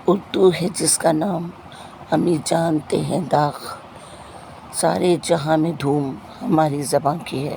اردو ہے جس کا نام ہم ہی جانتے ہیں داغ، سارے جہاں میں دھوم ہماری زباں کی ہے۔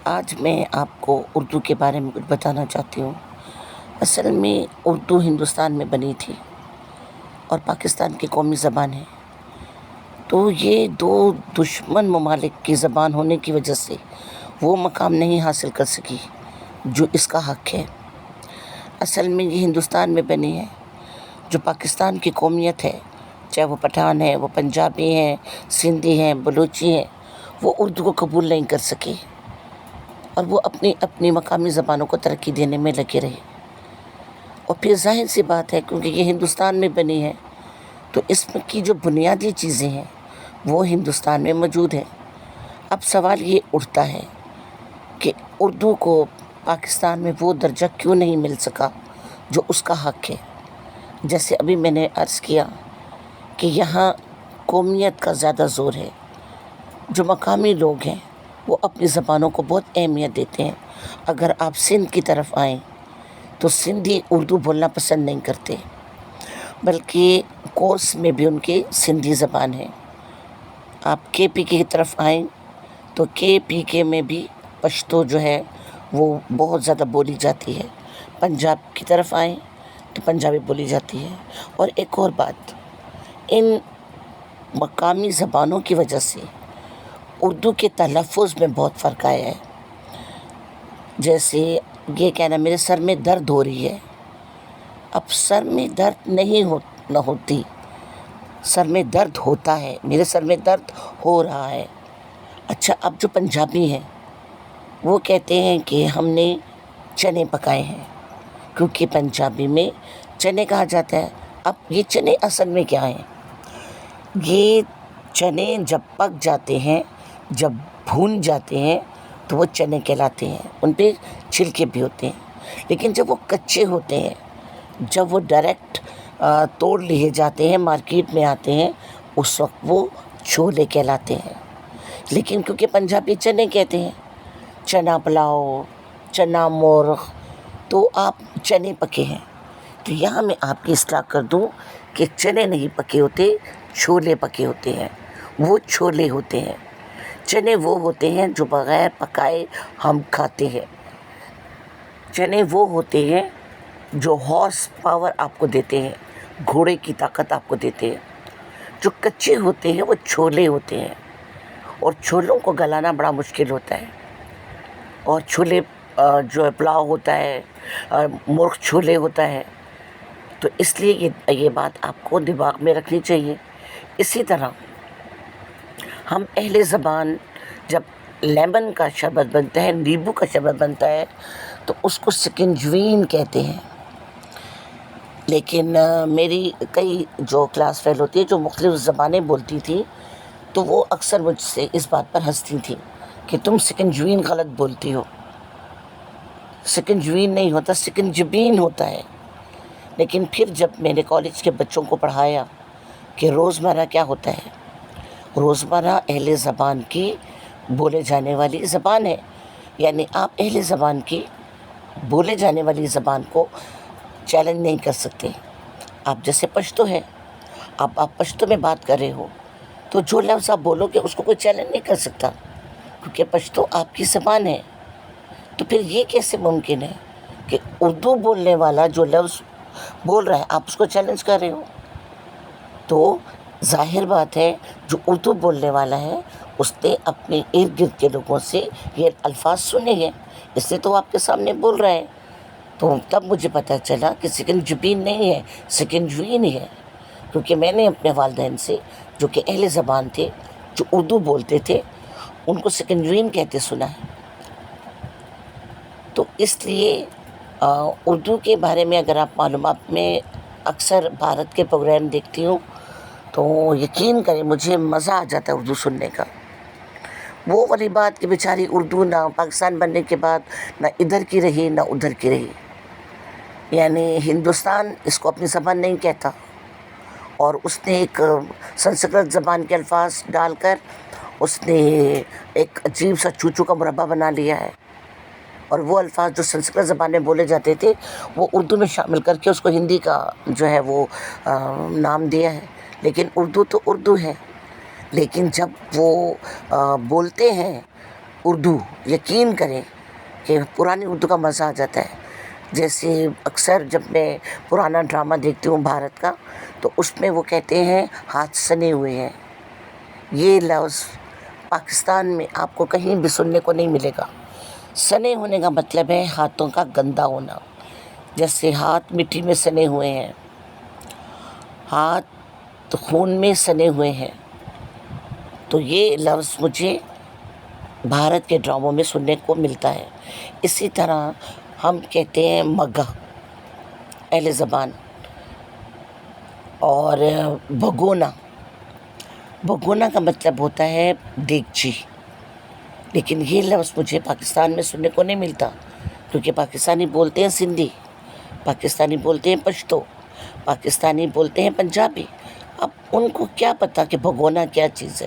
آج میں آپ کو اردو کے بارے میں کچھ بتانا چاہتی ہوں۔ اصل میں اردو ہندوستان میں بنی تھی اور پاکستان کی قومی زبان ہے، تو یہ دو دشمن ممالک کی زبان ہونے کی وجہ سے وہ مقام نہیں حاصل کر سکی جو اس کا حق ہے۔ اصل میں یہ ہندوستان میں بنی ہے۔ جو پاکستان کی قومیت ہے، چاہے وہ پٹھان ہے، وہ پنجابی ہیں، سندھی ہیں، بلوچی ہیں، وہ اردو کو قبول نہیں کر سکے اور وہ اپنی مقامی زبانوں کو ترقی دینے میں لگے رہے۔ اور پھر ظاہر سی بات ہے، کیونکہ یہ ہندوستان میں بنی ہے تو اس میں کی جو بنیادی چیزیں ہیں وہ ہندوستان میں موجود ہیں۔ اب سوال یہ اٹھتا ہے کہ اردو کو پاکستان میں وہ درجہ کیوں نہیں مل سکا جو اس کا حق ہے۔ جیسے ابھی میں نے عرض کیا کہ یہاں قومیت کا زیادہ زور ہے۔ جو مقامی لوگ ہیں وہ اپنی زبانوں کو بہت اہمیت دیتے ہیں۔ اگر آپ سندھ کی طرف آئیں تو سندھی اردو بولنا پسند نہیں کرتے، بلکہ کورس میں بھی ان کی سندھی زبان ہے۔ آپ کے پی کے طرف آئیں تو کے پی کے میں بھی پشتو جو ہے وہ بہت زیادہ بولی جاتی ہے۔ پنجاب کی طرف آئیں تو پنجابی بولی جاتی ہے۔ اور ایک اور بات، ان مقامی زبانوں کی وجہ سے اردو کے تلفظ میں بہت فرق آیا ہے۔ جیسے یہ کہنا میرے سر میں درد ہو رہی ہے، اب سر میں درد نہ ہوتی، سر میں درد ہوتا ہے، میرے سر میں درد ہو رہا ہے۔ اچھا، اب جو پنجابی ہیں وہ کہتے ہیں کہ ہم نے چنے پکائے ہیں، کیونکہ پنجابی میں چنے کہا جاتا ہے۔ اب یہ چنے اصل میں کیا ہیں؟ یہ چنے جب پک جاتے ہیں، جب بھون جاتے ہیں تو وہ چنے کہلاتے ہیں، ان پہ چھلکے بھی ہوتے ہیں۔ لیکن جب وہ کچے ہوتے ہیں، جب وہ ڈائریکٹ توڑ لیے جاتے ہیں، مارکیٹ میں آتے ہیں، اس وقت وہ چھولے کہلاتے ہیں۔ لیکن کیونکہ پنجابی چنے کہتے ہیں، چنا پلاؤ، چنا مرغ، تو آپ چنے پکے ہیں۔ تو یہاں میں آپ کی اصلاح کر دوں کہ چنے نہیں پکے ہوتے، چھولے پکے ہوتے ہیں، وہ چھولے ہوتے ہیں۔ چنے وہ ہوتے ہیں جو بغیر پکائے ہم کھاتے ہیں۔ چنے وہ ہوتے ہیں جو ہارس پاور آپ کو دیتے ہیں، گھوڑے کی طاقت آپ کو دیتے ہیں۔ جو کچے ہوتے ہیں وہ چھولے ہوتے ہیں، اور چھولوں کو گلانا بڑا مشکل ہوتا ہے۔ اور چھولے جو ہے پلاؤ ہوتا ہے، مرغ چھولے ہوتا ہے، تو اس لیے یہ بات آپ کو دماغ میں رکھنی چاہیے۔ اسی طرح ہم اہل زبان جب لیمن کا شربت بنتا ہے، نیبو کا شربت بنتا ہے، تو اس کو سکنجوین کہتے ہیں۔ لیکن میری کئی جو کلاس فیل ہوتی ہے جو مختلف زبانیں بولتی تھی، تو وہ اکثر مجھ سے اس بات پر ہنستی تھی کہ تم سکنجوین غلط بولتی ہو، سکنجوین نہیں ہوتا، سکنجبین ہوتا ہے۔ لیکن پھر جب میں نے کالج کے بچوں کو پڑھایا کہ روزمرہ کیا ہوتا ہے، روزمرہ اہل زبان کی بولے جانے والی زبان ہے، یعنی آپ اہل زبان کی بولے جانے والی زبان کو چیلنج نہیں کر سکتے۔ آپ جیسے پشتو ہے، آپ پشتو میں بات کر رہے ہو تو جو لفظ آپ بولو گے اس کو کوئی چیلنج نہیں کر سکتا، کیونکہ پشتو آپ کی زبان ہے۔ تو پھر یہ کیسے ممکن ہے کہ اردو بولنے والا جو لفظ بول رہا ہے آپ اس کو چیلنج کر رہے ہو؟ تو ظاہر بات ہے جو اردو بولنے والا ہے اس نے اپنے ارد گرد کے لوگوں سے یہ الفاظ سنے ہیں، اس لیے تو آپ کے سامنے بول رہا ہے۔ تو تب مجھے پتہ چلا کہ سکنجبین نہیں ہے، سکنجوین ہے، کیونکہ میں نے اپنے والدین سے جو کہ اہل زبان تھے، جو اردو بولتے تھے، ان کو سکنجوین کہتے سنا ہے۔ تو اس لیے اردو کے بارے میں اگر آپ معلومات میں اکثر بھارت کے پروگرام دیکھتی ہوں تو یقین کریں مجھے مزہ آ جاتا ہے اردو سننے کا۔ وہ والی بات کہ بیچاری اردو نہ پاکستان بننے کے بعد نہ ادھر کی رہی نہ ادھر کی رہی، یعنی ہندوستان اس کو اپنی زبان نہیں کہتا، اور اس نے ایک سنسکرت زبان کے الفاظ ڈال کر اس نے ایک عجیب سا چوچو کا مربع بنا لیا ہے۔ اور وہ الفاظ جو سنسکرت زبان میں بولے جاتے تھے وہ اردو میں شامل کر کے اس کو ہندی کا جو ہے وہ نام دیا ہے. لیکن اردو تو اردو ہے. لیکن جب وہ بولتے ہیں اردو، یقین کریں کہ پرانی اردو کا مزہ آ جاتا ہے. جیسے اکثر جب میں پرانا ڈرامہ دیکھتی ہوں بھارت کا، تو اس میں وہ کہتے ہیں ہاتھ سنے ہوئے ہیں. یہ لفظ پاکستان میں آپ کو کہیں بھی سننے کو نہیں ملے گا. سنے ہونے کا مطلب ہے ہاتھوں کا گندا ہونا. جیسے ہاتھ مٹی میں سنے ہوئے ہیں، ہاتھ خون میں سنے ہوئے ہیں. تو یہ لفظ مجھے بھارت کے ڈراموں میں سننے کو ملتا ہے. اسی طرح ہم کہتے ہیں مگہ، اہل زبان. اور بھگونا، بھگونا کا مطلب ہوتا ہے دیگچی. لیکن یہ لفظ مجھے پاکستان میں سننے کو نہیں ملتا، کیونکہ پاکستانی بولتے ہیں سندھی، پاکستانی بولتے ہیں پشتو، پاکستانی بولتے ہیں پنجابی. اب ان کو کیا پتہ کہ بھگونا کیا چیز ہے،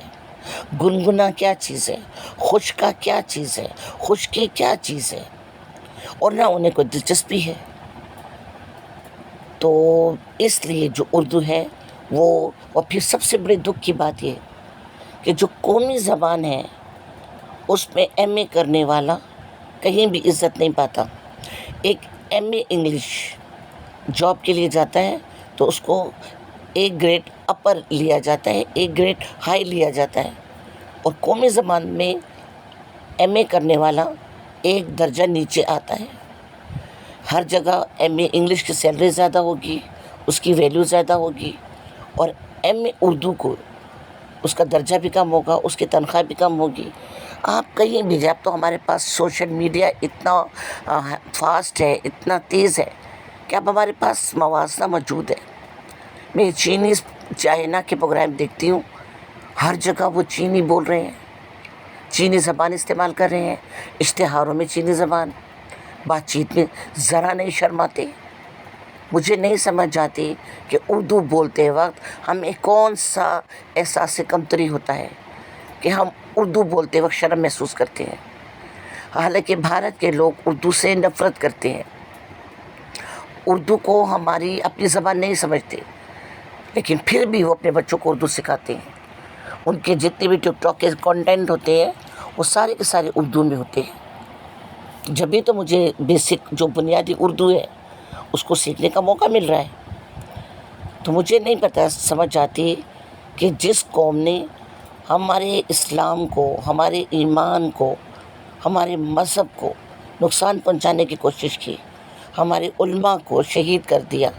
گنگنا کیا چیز ہے، خشکا کیا چیز ہے، خشکی کیا چیز ہے، اور نہ انہیں کوئی دلچسپی ہے. تو اس لیے جو اردو ہے وہ، اور پھر سب سے بڑی دکھ کی بات یہ کہ جو قومی زبان ہے اس میں ایم اے کرنے والا کہیں بھی عزت نہیں پاتا. ایک ایم اے انگلش جاب کے لیے جاتا ہے تو اس کو ایک گریڈ اپر لیا جاتا ہے، ایک گریڈ ہائی لیا جاتا ہے. اور قومی زبان میں ایم اے کرنے والا ایک درجہ نیچے آتا ہے. ہر جگہ ایم اے انگلش کی سیلری زیادہ ہوگی، اس کی ویلیو زیادہ ہوگی، اور ایم اے اردو کو اس کا درجہ بھی کم ہوگا، اس کی تنخواہ بھی کم ہوگی. آپ کہیں بھی جائیں، اب تو ہمارے پاس سوشل میڈیا اتنا فاسٹ ہے، اتنا تیز ہے کہ اب ہمارے پاس موازنہ موجود ہے. میں چینی چائنا کے پروگرام دیکھتی ہوں، ہر جگہ وہ چینی بول رہے ہیں، چینی زبان استعمال کر رہے ہیں، اشتہاروں میں چینی زبان، بات چیت میں ذرا نہیں شرماتے. مجھے نہیں سمجھ آتی کہ اردو بولتے وقت ہمیں کون سا احساس کمتری ہوتا ہے کہ ہم اردو بولتے وقت شرم محسوس کرتے ہیں. حالانکہ بھارت کے لوگ اردو سے نفرت کرتے ہیں، اردو کو ہماری اپنی زبان نہیں سمجھتے، لیکن پھر بھی وہ اپنے بچوں کو اردو سکھاتے ہیں. ان کے جتنے بھی ٹک ٹاک کے کانٹینٹ ہوتے ہیں وہ سارے کے سارے اردو میں ہوتے ہیں. جبھی تو مجھے بیسک جو بنیادی اردو ہے اس کو سیکھنے کا موقع مل رہا ہے. تو مجھے نہیں پتہ سمجھ آتی کہ جس قوم نے ہمارے اسلام کو، ہمارے ایمان کو، ہمارے مذہب کو نقصان پہنچانے کی کوشش کی، ہمارے علماء کو شہید کر دیا،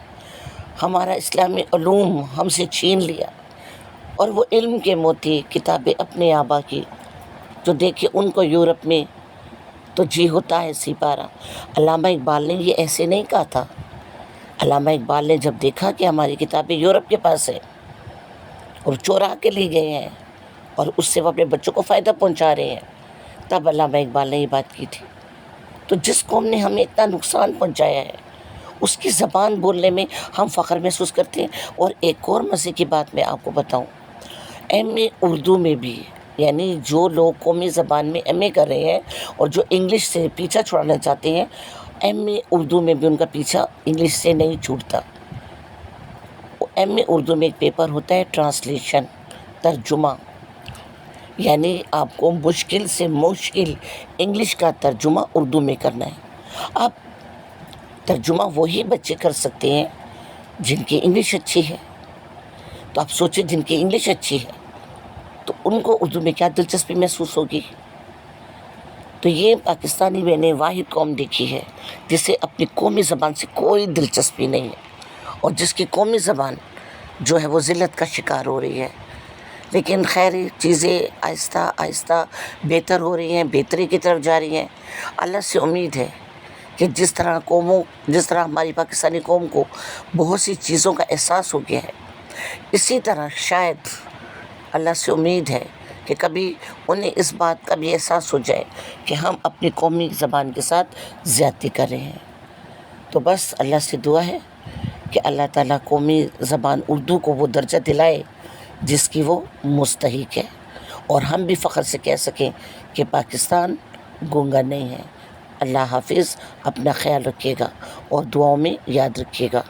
ہمارا اسلامی علوم ہم سے چھین لیا، اور وہ علم کے موتی کتابیں اپنے آبا کی جو دیکھے ان کو یورپ میں تو جی ہوتا ہے سپارہ. علامہ اقبال نے یہ ایسے نہیں کہا تھا. علامہ اقبال نے جب دیکھا کہ ہماری کتابیں یورپ کے پاس ہیں اور چورا کے لے گئے ہیں اور اس سے وہ اپنے بچوں کو فائدہ پہنچا رہے ہیں، تب علامہ اقبال نے یہ بات کی تھی. تو جس قوم نے ہمیں اتنا نقصان پہنچایا ہے اس کی زبان بولنے میں ہم فخر محسوس کرتے ہیں. اور ایک اور مزے کی بات میں آپ کو بتاؤں، ایم اے اردو میں بھی، یعنی جو لوگ قومی زبان میں ایم اے کر رہے ہیں اور جو انگلش سے پیچھا چھڑانا چاہتے ہیں، ایم اے اردو میں بھی ان کا پیچھا انگلش سے نہیں چھوٹتا. ایم اے اردو میں ایک پیپر ہوتا ہے ٹرانسلیشن، ترجمہ، یعنی آپ کو مشکل سے مشکل انگلش کا ترجمہ اردو میں کرنا ہے. اب ترجمہ وہی بچے کر سکتے ہیں جن کی انگلش اچھی ہے. تو آپ سوچیں جن کی انگلش اچھی ہے تو ان کو اردو میں کیا دلچسپی محسوس ہوگی. تو یہ پاکستانی میں نے واحد قوم دیکھی ہے جسے اپنی قومی زبان سے کوئی دلچسپی نہیں ہے، اور جس کی قومی زبان جو ہے وہ ذلت کا شکار ہو رہی ہے. لیکن خیر چیزیں آہستہ آہستہ بہتر ہو رہی ہیں، بہتری کی طرف جا رہی ہیں. اللہ سے امید ہے کہ جس طرح ہماری پاکستانی قوم کو بہت سی چیزوں کا احساس ہو گیا ہے، اسی طرح شاید اللہ سے امید ہے کہ کبھی انہیں اس بات کا بھی احساس ہو جائے کہ ہم اپنی قومی زبان کے ساتھ زیادتی کر رہے ہیں. تو بس اللہ سے دعا ہے کہ اللہ تعالیٰ قومی زبان اردو کو وہ درجہ دلائے جس کی وہ مستحق ہے، اور ہم بھی فخر سے کہہ سکیں کہ پاکستان گونگا نہیں ہے. اللہ حافظ، اپنا خیال رکھیے گا اور دعاؤں میں یاد رکھیے گا.